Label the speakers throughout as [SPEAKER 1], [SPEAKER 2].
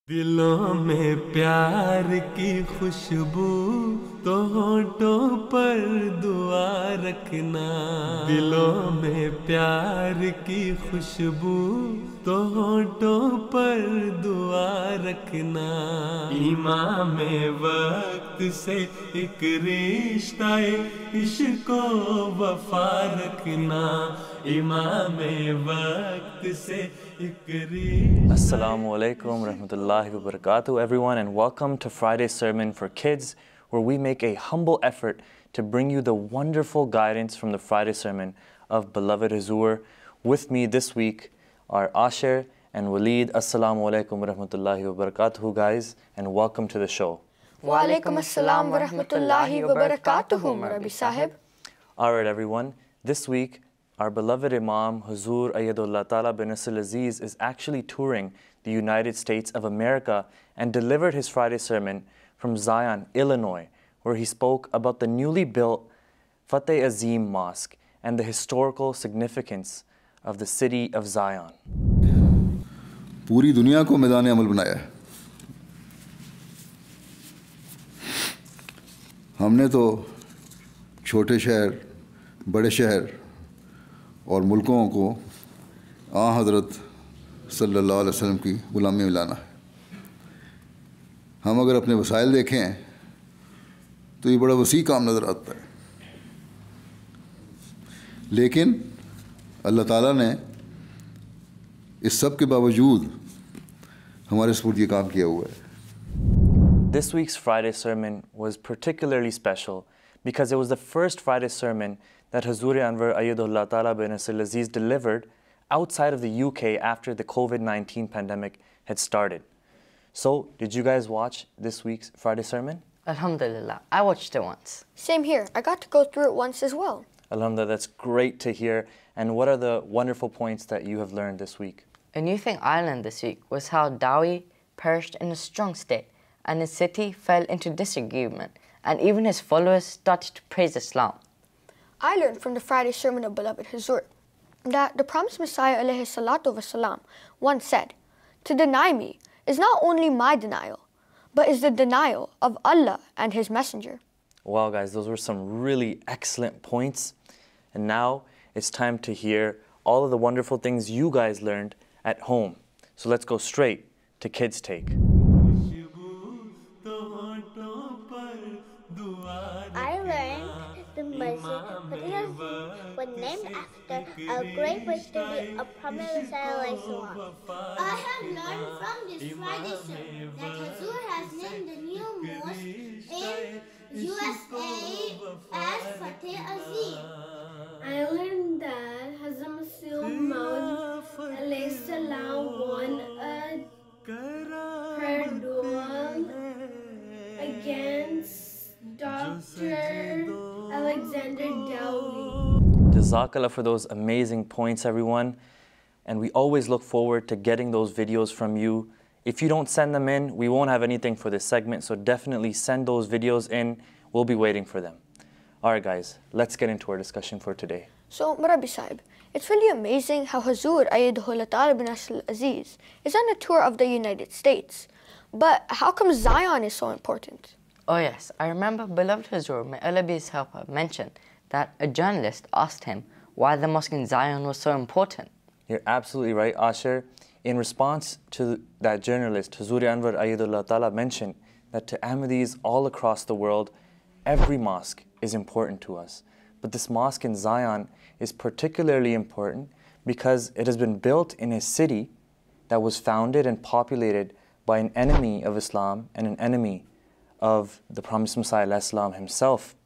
[SPEAKER 1] दिलों में प्यार की खुशबू तो होठों पर दुआ रखना दिलों में प्यार की खुशबू तो होठों पर दुआ रखना ईमान में वक्त से एक रिश्ता इश्क वफा रखना ईमान में वक्त से
[SPEAKER 2] Assalamu alaikum rahmatullahi wa barakatuh everyone, and welcome to Friday's Sermon for Kids, where we make a humble effort to bring you the wonderful guidance from the Friday sermon of beloved Huzoor. With me this week are Asher and Waleed. Assalamu alaikum rahmatullahi wa barakatuh guys, and welcome to the show.
[SPEAKER 3] Wa alaikum assalam wa rahmatullahi wa barakatuh, Murabi Sahib.
[SPEAKER 2] Alright everyone, this week our beloved Imam Huzoor Ayyadullah Ta'ala bin Fath-e-Azeem is actually touring the United States of America and delivered his Friday sermon from Zion, Illinois, where he spoke about the newly built Fath-e-Azeem Mosque and the historical significance of the city of Zion.
[SPEAKER 4] पूरी दुनिया को मैदान अमल बनाया है। हमने तो छोटे शहर, बड़े शहर और मुल्कों को हज़रत सल्लल्लाहु अलैहि वसल्लम की गुलामी में लाना है। हम अगर अपने वसाइल देखें तो ये बड़ा वसी काम नज़र आता है, लेकिन अल्लाह ताला ने इस सब के बावजूद हमारे सुपुर्द ये काम किया हुआ है।
[SPEAKER 2] This week's Friday sermon was particularly special because it was the first Friday sermon that Huzoor Anwar Ayyadullah Ta'ala bin Fath-e-Azeem delivered outside of the UK after the COVID-19 pandemic had started. So, did you guys watch this week's Friday sermon?
[SPEAKER 3] Alhamdulillah, I watched it once.
[SPEAKER 5] Same here. I got to go through it once as well.
[SPEAKER 2] Alhamdulillah, that's great to hear. And what are the wonderful points that you have learned this week?
[SPEAKER 3] A new thing I learned this week was how Dawi perished in a strong state and his city fell into disagreement, and even his followers started to praise Islam.
[SPEAKER 5] I learned from the Friday sermon of beloved Huzoor that the promised Messiah alayhi salatu wasalam once said, "To deny me is not only my denial, but is the denial of Allah and His Messenger."
[SPEAKER 2] Wow guys, those were some really excellent points. And now it's time to hear all of the wonderful things you guys learned at home. So let's go straight to Kids Take.
[SPEAKER 6] I learned the Mosque was named after a great victory of Prophet Messiah.
[SPEAKER 7] I have learned from this Friday sermon that Huzoor has named the new mosque in USA as Fath-e-Azeem.
[SPEAKER 8] I learned that Hazrat Maud salam won a prayer duel against Dr. Alexander Dowie.
[SPEAKER 2] Jazakallah for those amazing points, everyone. And we always look forward to getting those videos from you. If you don't send them in, we won't have anything for this segment, so definitely send those videos in. We'll be waiting for them. All right, guys, let's get into our discussion for today.
[SPEAKER 5] So, Murabi Sahib, it's really amazing how Huzoor Ayyadullah Ta'ala bin Fath-e-Azeem is on a tour of the United States. But how come Zion is so important?
[SPEAKER 3] Oh yes, I remember beloved Huzoor, may Allah be his helper, mentioned that a journalist asked him why the mosque in Zion was so important.
[SPEAKER 2] You're absolutely right, Asher. In response to that journalist, Huzoor Anwar Ayyadullah Ta'ala mentioned that to Ahmadis all across the world, every mosque is important to us. But this mosque in Zion is particularly important because it has been built in a city that was founded and populated by an enemy of Islam and an enemy of the promised Messiah himself.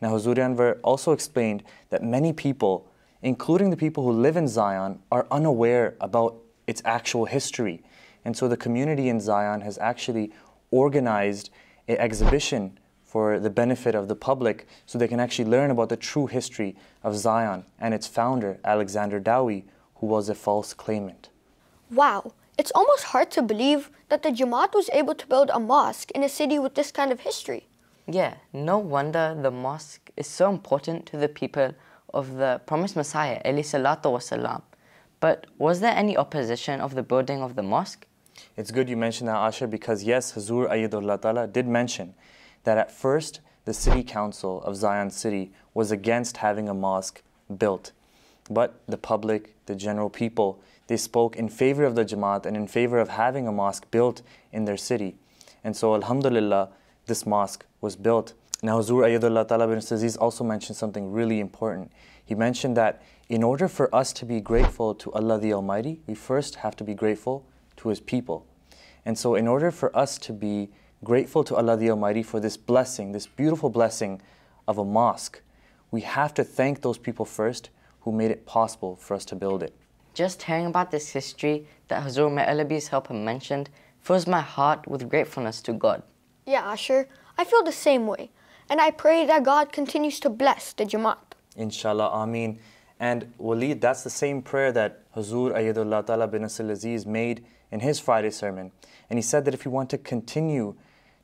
[SPEAKER 2] Now, Huzoor Anwar also explained that many people, including the people who live in Zion, are unaware about its actual history. And so the community in Zion has actually organized an exhibition for the benefit of the public so they can actually learn about the true history of Zion and its founder, Alexander Dowie, who was a false claimant.
[SPEAKER 5] Wow, it's almost hard to believe that the Jamaat was able to build a mosque in a city with this kind of history.
[SPEAKER 3] Yeah, no wonder the mosque is so important to the people of the promised Messiah, alayhi salatu wasalam. But was there any opposition of the building of the mosque?
[SPEAKER 2] It's good you mentioned that, Asher, because yes, Huzoor Ayyadullah Ta'ala did mention that at first the city council of Zion City was against having a mosque built. But the public, the general people, they spoke in favor of the Jamaat and in favor of having a mosque built in their city. And so, alhamdulillah, this mosque was built. Now, Huzoor Ayyadullah Ta'ala bin Aziz also mentioned something really important. He mentioned that in order for us to be grateful to Allah the Almighty, we first have to be grateful to His people. And so in order for us to be grateful to Allah the Almighty for this blessing, this beautiful blessing of a mosque, we have to thank those people first who made it possible for us to build it.
[SPEAKER 3] Just hearing about this history that Huzoor, may Allah be his helper, mentioned fills my heart with gratefulness to God.
[SPEAKER 5] Yeah, Asher, I feel the same way. And I pray that God continues to bless the Jamaat.
[SPEAKER 2] Inshallah, Ameen. And Waleed, that's the same prayer that Huzoor Ayyadullah Ta'ala bin Aziz made in his Friday sermon. And he said that if we want to continue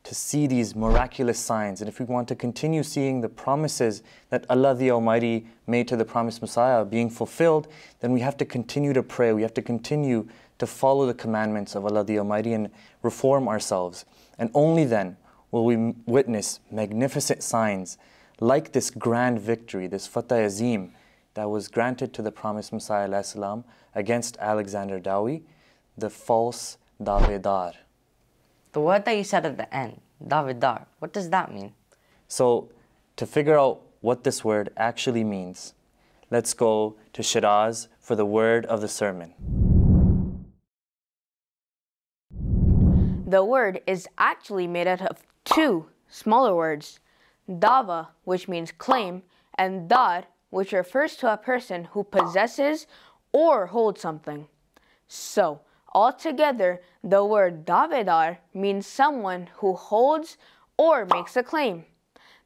[SPEAKER 2] to see these miraculous signs, and if we want to continue seeing the promises that Allah the Almighty made to the promised Messiah being fulfilled, then we have to continue to pray. We have to continue to follow the commandments of Allah the Almighty and reform ourselves. And only then will we witness magnificent signs like this grand victory, this Fath-e-Azeem, that was granted to the promised Messiah ﷺ against Alexander Dowie, the false Davedar.
[SPEAKER 3] The word that you said at the end, Davedar, what does that mean?
[SPEAKER 2] So, to figure out what this word actually means, let's go to Shiraz for the word of the sermon.
[SPEAKER 9] The word is actually made out of two smaller words, Dava, which means claim, and Dar, which refers to a person who possesses or holds something. So, altogether, the word Davedar means someone who holds or makes a claim.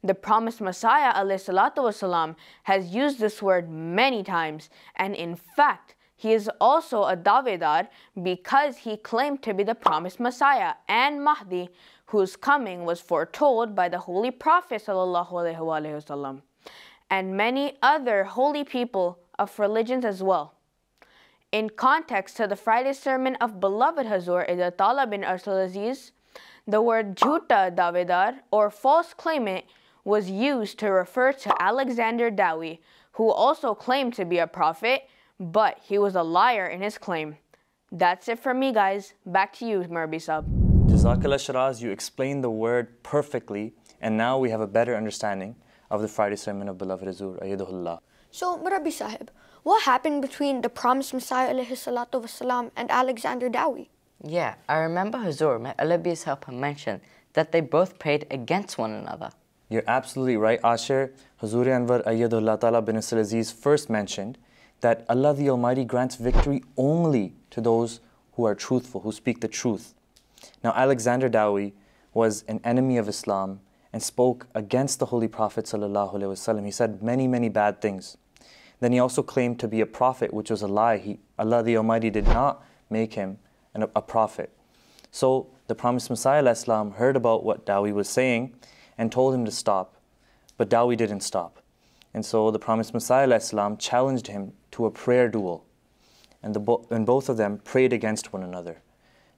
[SPEAKER 9] The promised Messiah ﷺ has used this word many times, and in fact, he is also a Davedar because he claimed to be the promised Messiah and Mahdi, whose coming was foretold by the Holy Prophet ﷺ, and many other holy people of religions as well. In context to the Friday sermon of beloved Huzoor Ayyadullah Ta'ala bin Aziz, the word Jhuta Davedar or false claimant was used to refer to Alexander Dowie, who also claimed to be a prophet, but he was a liar in his claim. That's it from me, guys. Back to you, Murbi Sab.
[SPEAKER 2] Jazakallah Shiraz, you explained the word perfectly, and now we have a better understanding of the Friday sermon of beloved Huzoor Ayyadullah.
[SPEAKER 5] So, Murabbi Sahib, what happened between the promised Messiah ﷺ and Alexander Dowie?
[SPEAKER 3] Yeah, I remember Huzoor, may Allah be his helper, mentioned that they both prayed against one another.
[SPEAKER 2] You're absolutely right, Asher. Huzoor Anwar Ayyadullah Ta'ala bin Aziz first mentioned that Allah the Almighty grants victory only to those who are truthful, who speak the truth. Now, Alexander Dowie was an enemy of Islam and spoke against the Holy Prophet ﷺ. He said many, many bad things. Then he also claimed to be a prophet, which was a lie. Allah the Almighty did not make him a prophet. So the promised Messiah ﷺ heard about what Dowie was saying and told him to stop. But Dowie didn't stop. And so the promised Messiah ﷺ challenged him to a prayer duel. And both of them prayed against one another.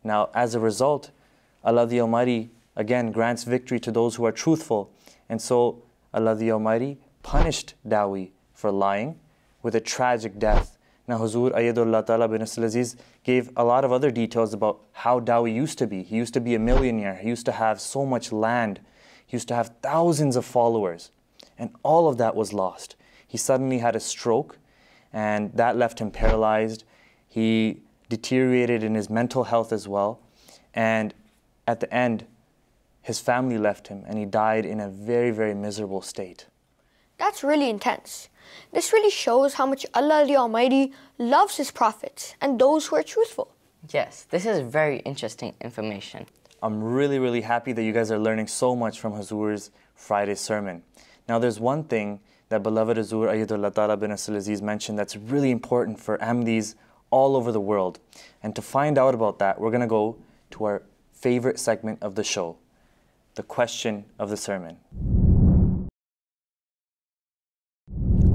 [SPEAKER 2] Now, as a result, Allah the Almighty again grants victory to those who are truthful. And so Allah the Almighty punished Dowie for lying with a tragic death. Now, Huzoor Ayyadullah Ta'ala bin Aziz gave a lot of other details about how Dowie used to be. He used to be a millionaire. He used to have so much land. He used to have thousands of followers. And all of that was lost. He suddenly had a stroke, and that left him paralyzed. He deteriorated in his mental health as well. And at the end, his family left him, and he died in a very, very miserable state.
[SPEAKER 5] That's really intense. This really shows how much Allah the Almighty loves His prophets and those who are truthful.
[SPEAKER 3] Yes, this is very interesting information.
[SPEAKER 2] I'm really, really happy that you guys are learning so much from Huzoor's Friday sermon. Now, there's one thing that beloved Huzoor Ayyadullah Ta'ala bin Aziz mentioned that's really important for Ahmadis all over the world. And to find out about that, we're going to go to our favorite segment of the show, the question of the sermon.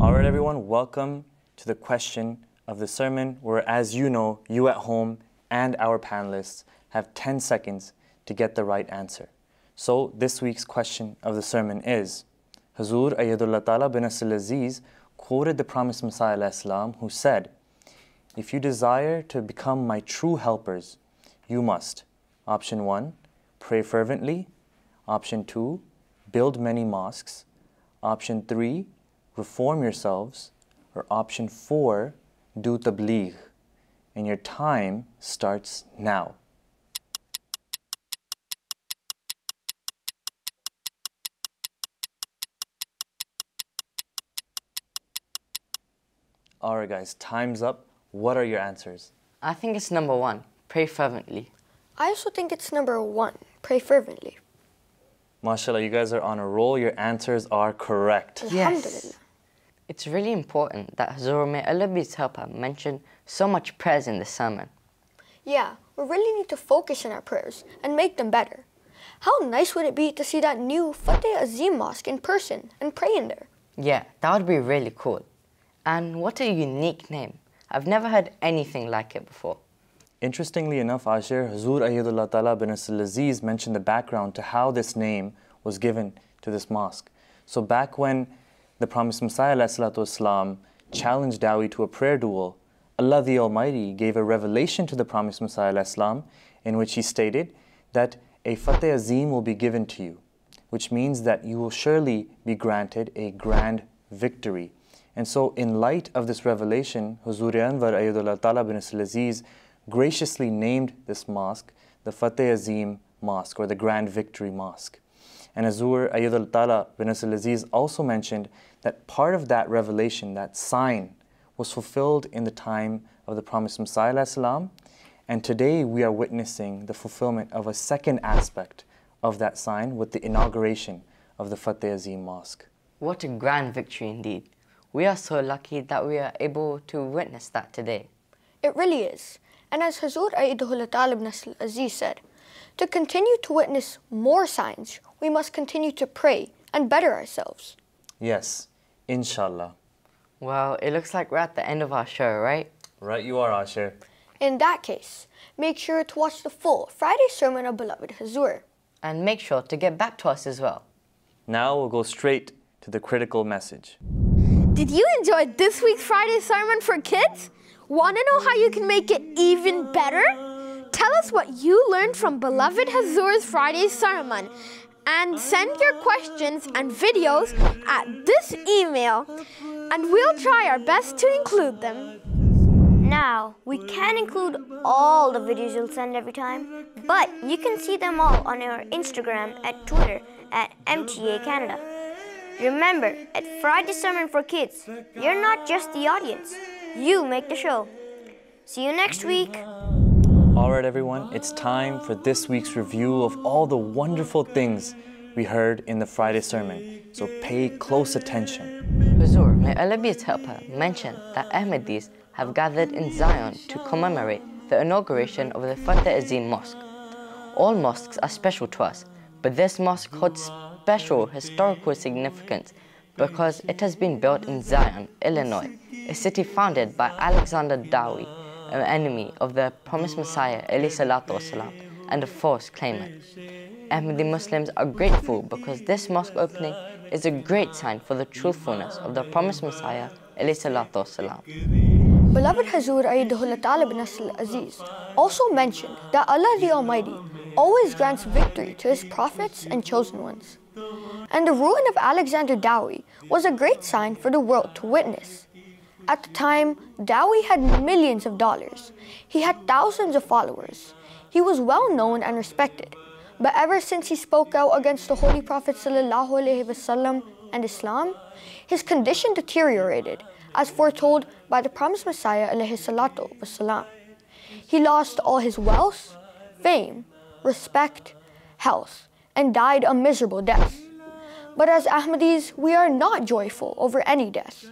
[SPEAKER 2] All right, everyone, welcome to the question of the sermon, where, as you know, you at home and our panelists have 10 seconds to get the right answer. So this week's question of the sermon is, Huzoor Ayyadullah Ta'ala bin Fath-e-Azeem quoted the promised Messiah alayhi salam, who said, "If you desire to become my true helpers, you must, option 1, pray fervently, option 2, build many mosques, option 3, reform yourselves, or option 4, do tabligh." And your time starts now. Alright guys, time's up. What are your answers?
[SPEAKER 3] I think it's number 1, pray fervently.
[SPEAKER 5] I also think it's number 1, pray fervently.
[SPEAKER 2] MashaAllah, you guys are on a roll. Your answers are correct.
[SPEAKER 5] Alhamdulillah.
[SPEAKER 3] It's really important that Huzoor, may Allah be his helper, mentioned so much prayers in the sermon.
[SPEAKER 5] Yeah, we really need to focus on our prayers and make them better. How nice would it be to see that new Fath-e-Azeem mosque in person and pray in there?
[SPEAKER 3] Yeah, that would be really cool. And what a unique name. I've never heard anything like it before.
[SPEAKER 2] Interestingly enough, Ashir, Huzoor Ayyadullah Ta'ala bin Fath-e-Azeem mentioned the background to how this name was given to this mosque. So back when the promised Messiah ﷺ challenged Dawi to a prayer duel, Allah the Almighty gave a revelation to the promised Messiah ﷺ in which he stated that a Fath-e-Azeem will be given to you, which means that you will surely be granted a grand victory. And so in light of this revelation, Huzoor Anwar Ayyadullah Ta'ala bin Fath-e-Azeem graciously named this mosque the Fath-e-Azeem Mosque, or the Grand Victory Mosque. And Huzoor Ayyadullah Ta'ala bin Fath-e-Azeem also mentioned that part of that revelation, that sign, was fulfilled in the time of the promised Messiah ﷺ, and today we are witnessing the fulfillment of a second aspect of that sign with the inauguration of the Fath-e-Azeem Mosque.
[SPEAKER 3] What a grand victory indeed. We are so lucky that we are able to witness that today.
[SPEAKER 5] It really is. And as Huzoor Ayyadullah Ta'ala bin Fath-e-Azeem said, to continue to witness more signs, we must continue to pray and better ourselves.
[SPEAKER 2] Yes, inshallah.
[SPEAKER 3] Well, it looks like we're at the end of our show, right?
[SPEAKER 2] Right you are, Ashir.
[SPEAKER 5] In that case, make sure to watch the full Friday sermon of beloved Huzoor.
[SPEAKER 3] And make sure to get back to us as well.
[SPEAKER 2] Now we'll go straight to the critical message.
[SPEAKER 8] Did you enjoy this week's Friday sermon for kids? Want to know how you can make it even better? Tell us what you learned from beloved Huzoor's Friday sermon and send your questions and videos at this email, and we'll try our best to include them.
[SPEAKER 6] Now, we can't include all the videos you'll send every time, but you can see them all on our Instagram and Twitter at MTA Canada. Remember, at Friday Sermon for Kids, you're not just the audience, you make the show. See you next week.
[SPEAKER 2] Alright everyone, it's time for this week's review of all the wonderful things we heard in the Friday sermon. So pay close attention.
[SPEAKER 3] Huzoor, may Allah be his helper, mentioned that Ahmadis have gathered in Zion to commemorate the inauguration of the Fath-e-Azeem Mosque. All mosques are special to us, but this mosque holds special historical significance because it has been built in Zion, Illinois, a city founded by Alexander Dowie, an enemy of the promised Messiah ﷺ and a false claimant. Ahmadi Muslims are grateful because this mosque opening is a great sign for the truthfulness of the promised Messiah ﷺ.
[SPEAKER 5] Beloved Huzoor Ayyadullah Ta'ala bin Fath-e-Azeem also mentioned that Allah the Almighty always grants victory to His prophets and chosen ones. And the ruin of Alexander Dowie was a great sign for the world to witness. At the time, Dowie had millions of dollars. He had thousands of followers. He was well known and respected. But ever since he spoke out against the Holy Prophet ﷺ and Islam, his condition deteriorated, as foretold by the promised Messiah ﷺ. He lost all his wealth, fame, respect, health, and died a miserable death. But as Ahmadis, we are not joyful over any death.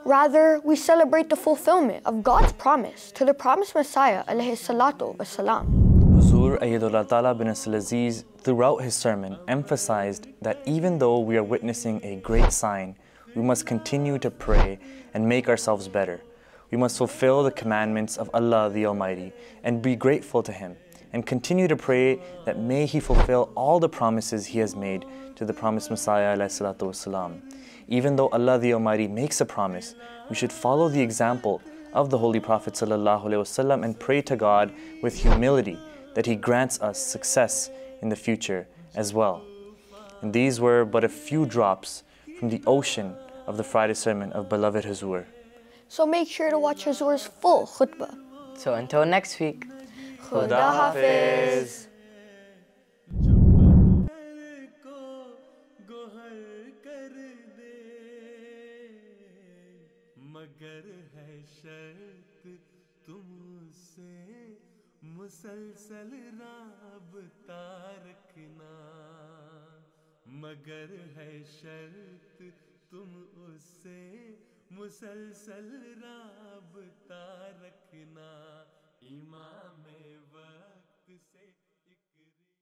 [SPEAKER 5] Rather, we celebrate the fulfillment of God's promise to the promised Messiah ﷺ.
[SPEAKER 2] Huzoor Ayyadullah Ta'ala bin Fath-e-Azeem throughout his sermon emphasized that even though we are witnessing a great sign, we must continue to pray and make ourselves better. We must fulfill the commandments of Allah the Almighty and be grateful to Him, and continue to pray that may he fulfill all the promises he has made to the promised Messiah ﷺ. Even though Allah the Almighty makes a promise, we should follow the example of the Holy Prophet ﷺ and pray to God with humility that He grants us success in the future as well. And these were but a few drops from the ocean of the Friday sermon of beloved Huzoor.
[SPEAKER 5] So make sure to watch Huzoor's full khutbah.
[SPEAKER 3] So until next week,
[SPEAKER 5] Khuda Hafiz.
[SPEAKER 1] मगर है शर्त तुमसे मुसलसल राबता रखना मगर है शर्त तुम उससे मुसलसल राबता रखना इमाम